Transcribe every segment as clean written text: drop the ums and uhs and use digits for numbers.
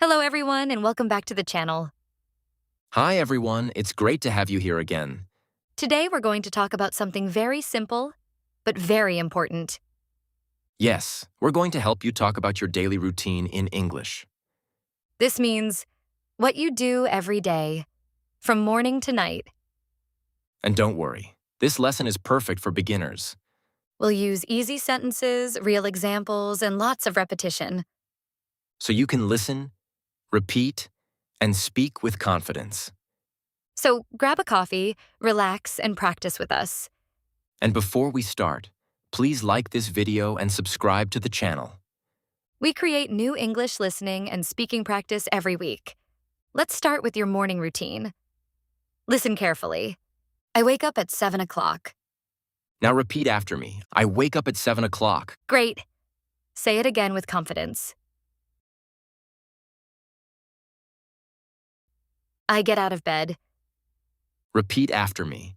Hello, everyone, and welcome back to the channel. Hi everyone, it's great to have you here again. Today, we're going to talk about something very simple, but very important. Yes, we're going to help you talk about your daily routine in English. This means what you do every day, from morning to night. And don't worry, this lesson is perfect for beginners. We'll use easy sentences, real examples, and lots of repetition. So you can listen, repeat, and speak with confidence. So grab a coffee, relax, and practice with us. And before we start, please like this video and subscribe to the channel. We create new English listening and speaking practice every week. Let's start with your morning routine. Listen carefully. I wake up at 7 o'clock. Now repeat after me. I wake up at 7 o'clock. Great. Say it again with confidence. I get out of bed. Repeat after me.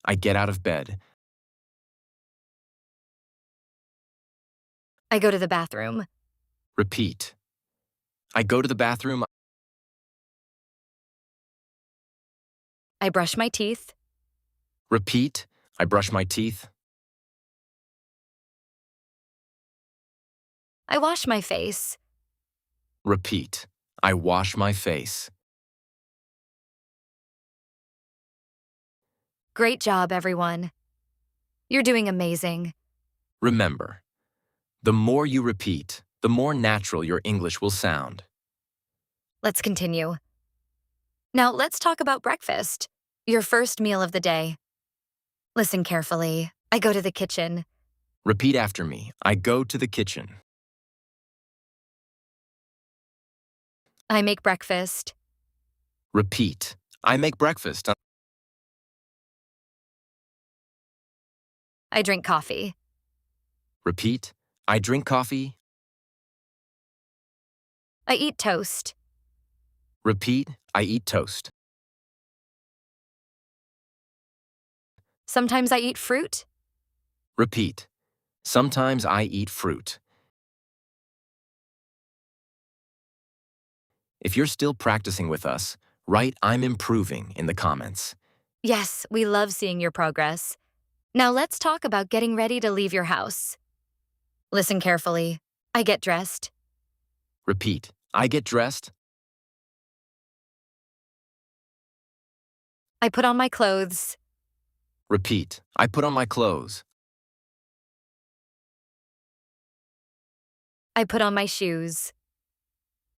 I get out of bed. I go to the bathroom. Repeat. I go to the bathroom. I brush my teeth. Repeat. I brush my teeth. I wash my face. Repeat. I wash my face. Great job, everyone. You're doing amazing. Remember, the more you repeat, the more natural your English will sound. Let's continue. Now, let's talk about breakfast, your first meal of the day. Listen carefully. I go to the kitchen. Repeat after me. I go to the kitchen. I make breakfast. Repeat. I make breakfast. I drink coffee. Repeat. I drink coffee. I eat toast. Repeat. I eat toast. Sometimes I eat fruit. Repeat. Sometimes I eat fruit. If you're still practicing with us, write I'm improving in the comments. Yes, we love seeing your progress. Now let's talk about getting ready to leave your house. Listen carefully. I get dressed. Repeat. I get dressed. I put on my clothes. Repeat. I put on my clothes. I put on my shoes.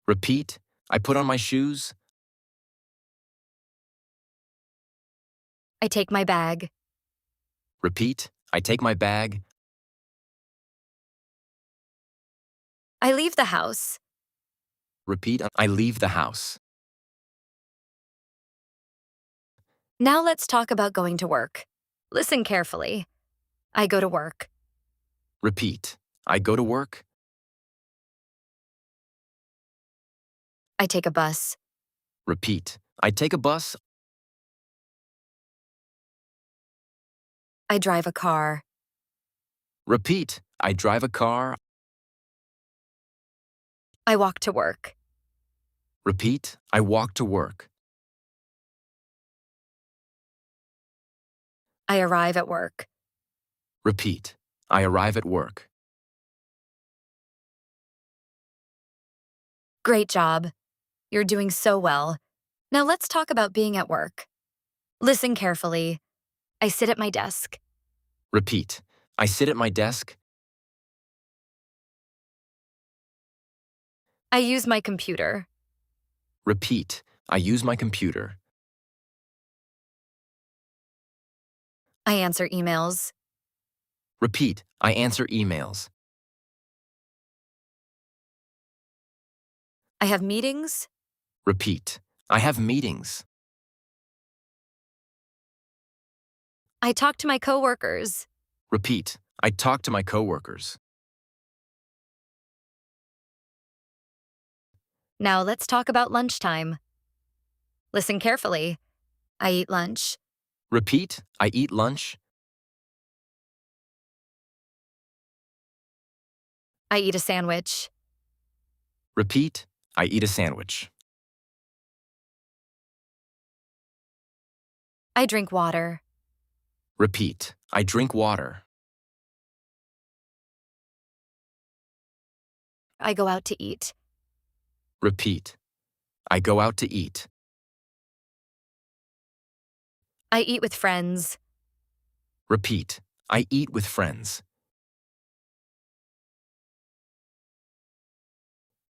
Repeat. I put on my shoes. I take my bag. Repeat. I take my bag. I leave the house. Repeat. I leave the house. Now let's talk about going to work. Listen carefully. I go to work. Repeat. I go to work. I take a bus. Repeat. I take a bus. I drive a car. Repeat. I drive a car. I walk to work. Repeat. I walk to work. I arrive at work. Repeat. I arrive at work. Great job. You're doing so well. Now let's talk about being at work. Listen carefully. I sit at my desk. Repeat. I sit at my desk. I use my computer. Repeat. I use my computer. I answer emails. Repeat. I answer emails. I have meetings. Repeat. I have meetings. I talk to my coworkers. Repeat. I talk to my coworkers. Now let's talk about lunchtime. Listen carefully. I eat lunch. Repeat. I eat lunch. I eat a sandwich. Repeat. I eat a sandwich. I drink water. Repeat. I drink water. I go out to eat. Repeat. I go out to eat. I eat with friends. Repeat. I eat with friends.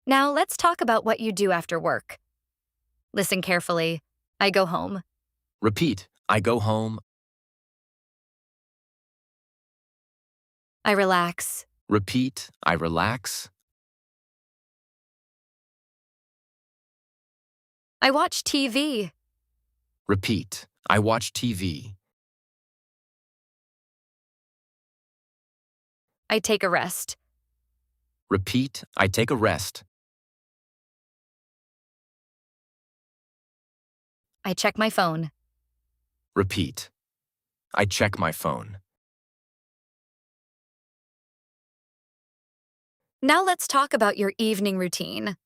Now let's talk about what you do after work. Listen carefully. I go home. Repeat. I go home. I relax. Repeat. I relax. I watch TV. Repeat. I watch TV. I take a rest. Repeat. I take a rest. I check my phone. Repeat. I check my phone. Now let's talk about your evening routine.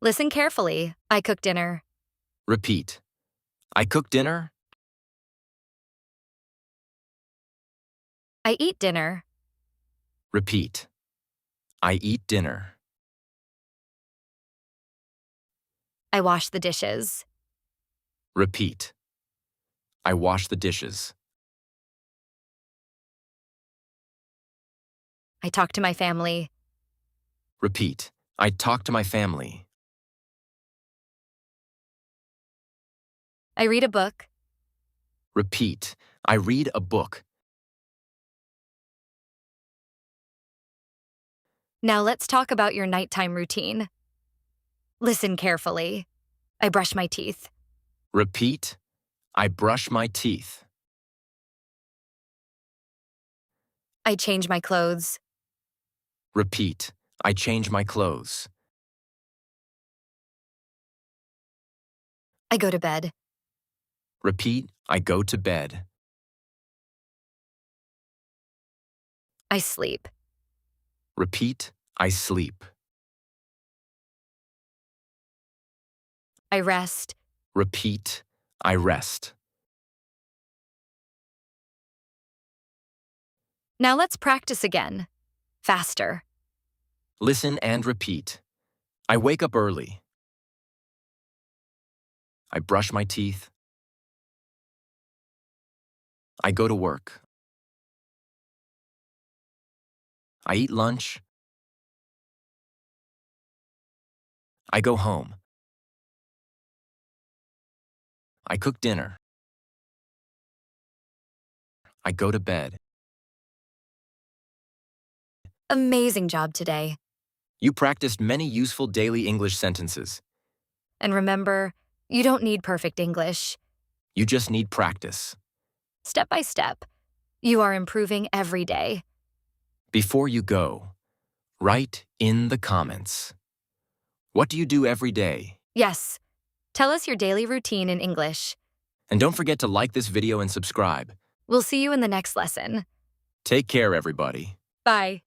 Listen carefully. I cook dinner. Repeat. I cook dinner. I eat dinner. Repeat. I eat dinner. I wash the dishes. Repeat. I wash the dishes. I talk to my family. Repeat. I talk to my family. I read a book. Repeat. I read a book. Now let's talk about your nighttime routine. Listen carefully. I brush my teeth. Repeat. I brush my teeth. I change my clothes. Repeat. I change my clothes. I go to bed. Repeat. I go to bed. I sleep. Repeat. I sleep. I rest. Repeat. I rest. Now let's practice again. Faster. Listen and repeat. I wake up early. I brush my teeth. I go to work. I eat lunch. I go home. I cook dinner. I go to bed. Amazing job today. You practiced many useful daily English sentences. And remember, you don't need perfect English. You just need practice. Step by step, you are improving every day. Before you go, write in the comments. What do you do every day? Yes, tell us your daily routine in English. And don't forget to like this video and subscribe. We'll see you in the next lesson. Take care, everybody. Bye.